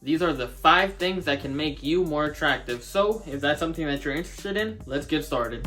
These are the 5 things that can make you more attractive. So if that's something that you're interested in, let's get started.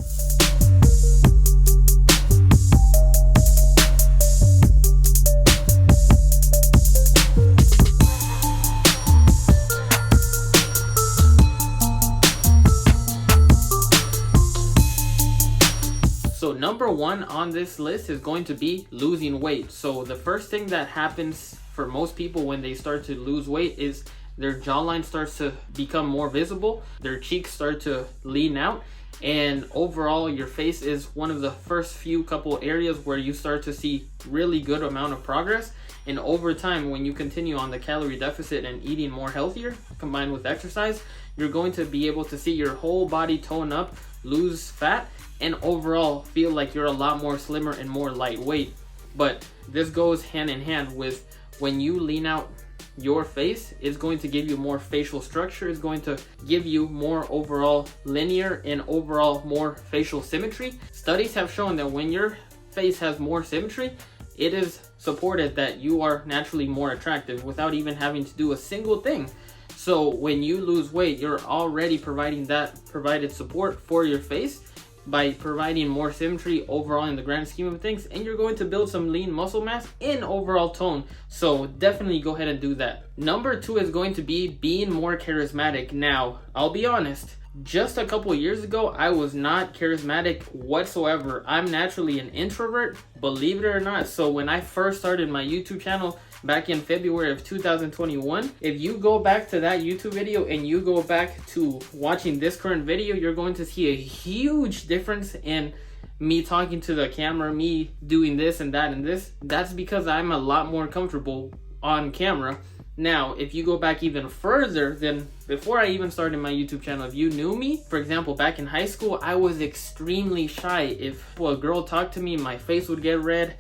So number 1 on this list is going to be losing weight. So the first thing that happens for most people when they start to lose weight is their jawline starts to become more visible, their cheeks start to lean out, and overall your face is one of the first few couple areas where you start to see really good amount of progress. And over time, when you continue on the calorie deficit and eating more healthier combined with exercise, you're going to be able to see your whole body tone up, lose fat, and overall feel like you're a lot more slimmer and more lightweight. But this goes hand in hand with when you lean out your face, it's going to give you more facial structure, it's going to give you more overall linear and overall more facial symmetry. Studies have shown that when your face has more symmetry, it is supported that you are naturally more attractive without even having to do a single thing. So when you lose weight, you're already providing that provided support for your face by providing more symmetry overall in the grand scheme of things, and you're going to build some lean muscle mass in overall tone. So definitely go ahead and do that. Number 2 is going to be being more charismatic. Now, I'll be honest, just a couple years ago, I was not charismatic whatsoever. I'm naturally an introvert, believe it or not. So when I first started my YouTube channel back in February of 2021, if you go back to that YouTube video and you go back to watching this current video, you're going to see a huge difference in me talking to the camera, me doing this and that and this. That's because I'm a lot more comfortable on camera. Now, if you go back even further than before I even started my YouTube channel, if you knew me, for example, back in high school, I was extremely shy. If a girl talked to me, my face would get red,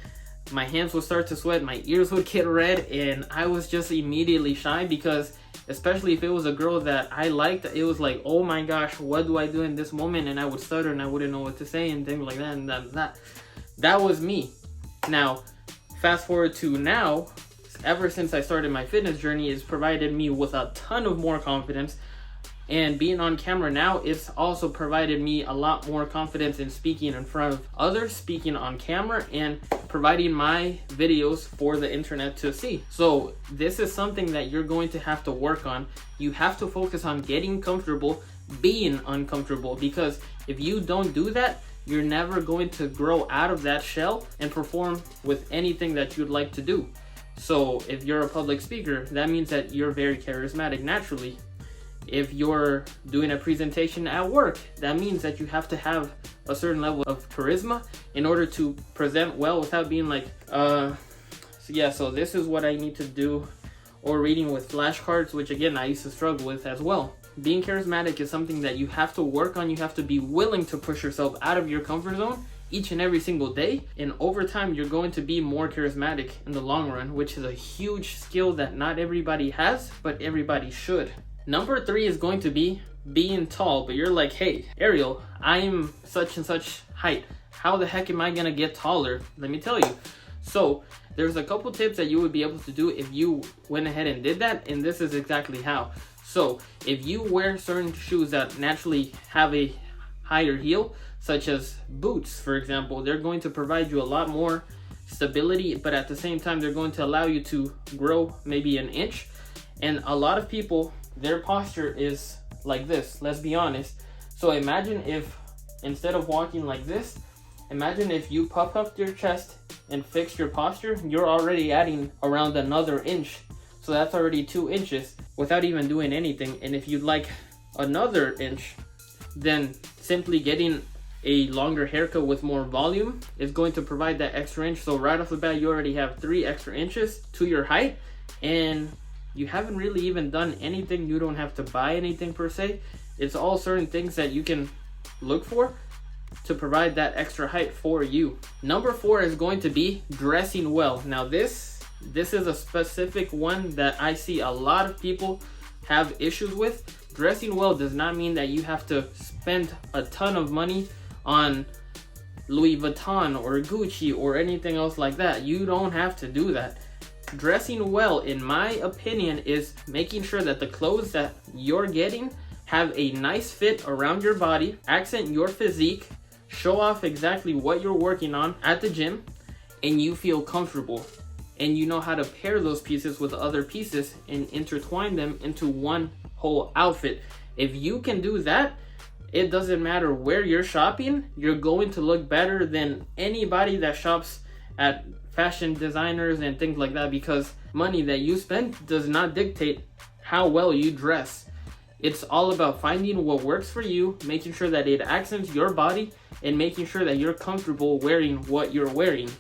my hands would start to sweat, my ears would get red, and I was just immediately shy because especially if it was a girl that I liked, it was like, oh my gosh, what do I do in this moment? And I would stutter and I wouldn't know what to say and things like that and that. That was me. Now, fast forward to now, ever since I started my fitness journey, it's provided me with a ton of more confidence. And being on camera now, it's also provided me a lot more confidence in speaking in front of others, speaking on camera, and providing my videos for the internet to see. So this is something that you're going to have to work on. You have to focus on getting comfortable, being uncomfortable, because if you don't do that, you're never going to grow out of that shell and perform with anything that you'd like to do. So if you're a public speaker, that means that you're very charismatic naturally. If you're doing a presentation at work, that means that you have to have a certain level of charisma in order to present well without being like, so this is what I need to do. Or reading with flashcards, which again, I used to struggle with as well. Being charismatic is something that you have to work on. You have to be willing to push yourself out of your comfort zone each and every single day, and over time you're going to be more charismatic in the long run, which is a huge skill that not everybody has, but everybody should. Number 3 is going to be being tall, but you're like, hey Ariel, I'm such and such height, how the heck am I gonna get taller? Let me tell you. So there's a couple tips that you would be able to do if you went ahead and did that, and this is exactly how. So if you wear certain shoes that naturally have a higher heel, such as boots, for example, they're going to provide you a lot more stability, but at the same time, they're going to allow you to grow maybe an inch. And a lot of people, their posture is like this, let's be honest. So imagine if, instead of walking like this, imagine if you puff up your chest and fix your posture, you're already adding around another inch. So that's already 2 inches without even doing anything. And if you'd like another inch, then simply getting a longer haircut with more volume is going to provide that extra inch. So right off the bat, you already have 3 extra inches to your height, and you haven't really even done anything. You don't have to buy anything per se. It's all certain things that you can look for to provide that extra height for you. Number 4 is going to be dressing well. Now this is a specific one that I see a lot of people have issues with. Dressing well does not mean that you have to spend a ton of money on Louis Vuitton or Gucci or anything else like that. You don't have to do that. Dressing well, in my opinion, is making sure that the clothes that you're getting have a nice fit around your body, accent your physique, show off exactly what you're working on at the gym, and you feel comfortable. And you know how to pair those pieces with other pieces and intertwine them into one whole outfit. If you can do that, it doesn't matter where you're shopping, you're going to look better than anybody that shops at fashion designers and things like that, because money that you spend does not dictate how well you dress. It's all about finding what works for you, making sure that it accents your body, and making sure that you're comfortable wearing what you're wearing.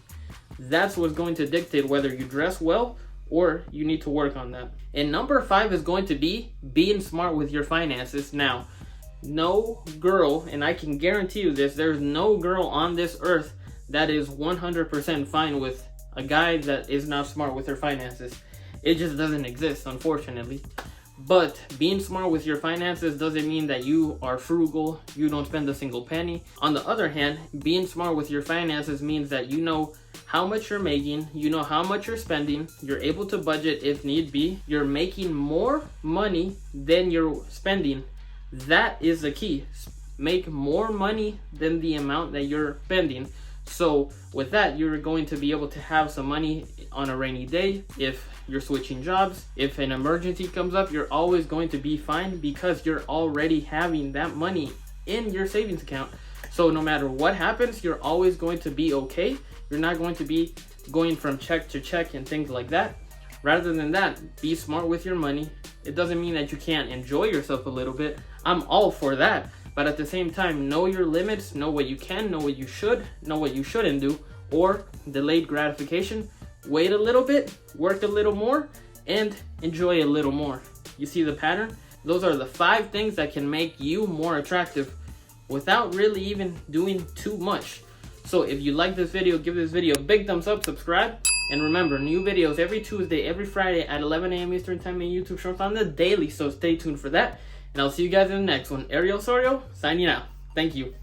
That's what's going to dictate whether you dress well or you need to work on that. And number 5 is going to be being smart with your finances. Now, no girl, and I can guarantee you this, there's no girl on this earth that is 100% fine with a guy that is not smart with her finances. It just doesn't exist, unfortunately. But being smart with your finances doesn't mean that you are frugal, you don't spend a single penny. On the other hand, being smart with your finances means that you know how much you're making, you know how much you're spending, you're able to budget if need be, you're making more money than you're spending. That is the key. Make more money than the amount that you're spending. So with that, you're going to be able to have some money on a rainy day. If you're switching jobs, if an emergency comes up, you're always going to be fine because you're already having that money in your savings account. So no matter what happens, you're always going to be okay. You're not going to be going from check to check and things like that. Rather than that, be smart with your money. It doesn't mean that you can't enjoy yourself a little bit. I'm all for that. But at the same time, know your limits, know what you can, know what you should, know what you shouldn't do, or delayed gratification. Wait a little bit, work a little more, and enjoy a little more. You see the pattern? Those are the 5 things that can make you more attractive without really even doing too much. So if you like this video, give this video a big thumbs up, subscribe, and remember, new videos every Tuesday, every Friday at 11 a.m. Eastern Time in YouTube Shorts on the daily, so stay tuned for that. And I'll see you guys in the next one. Ariel Osorio, signing out. Thank you.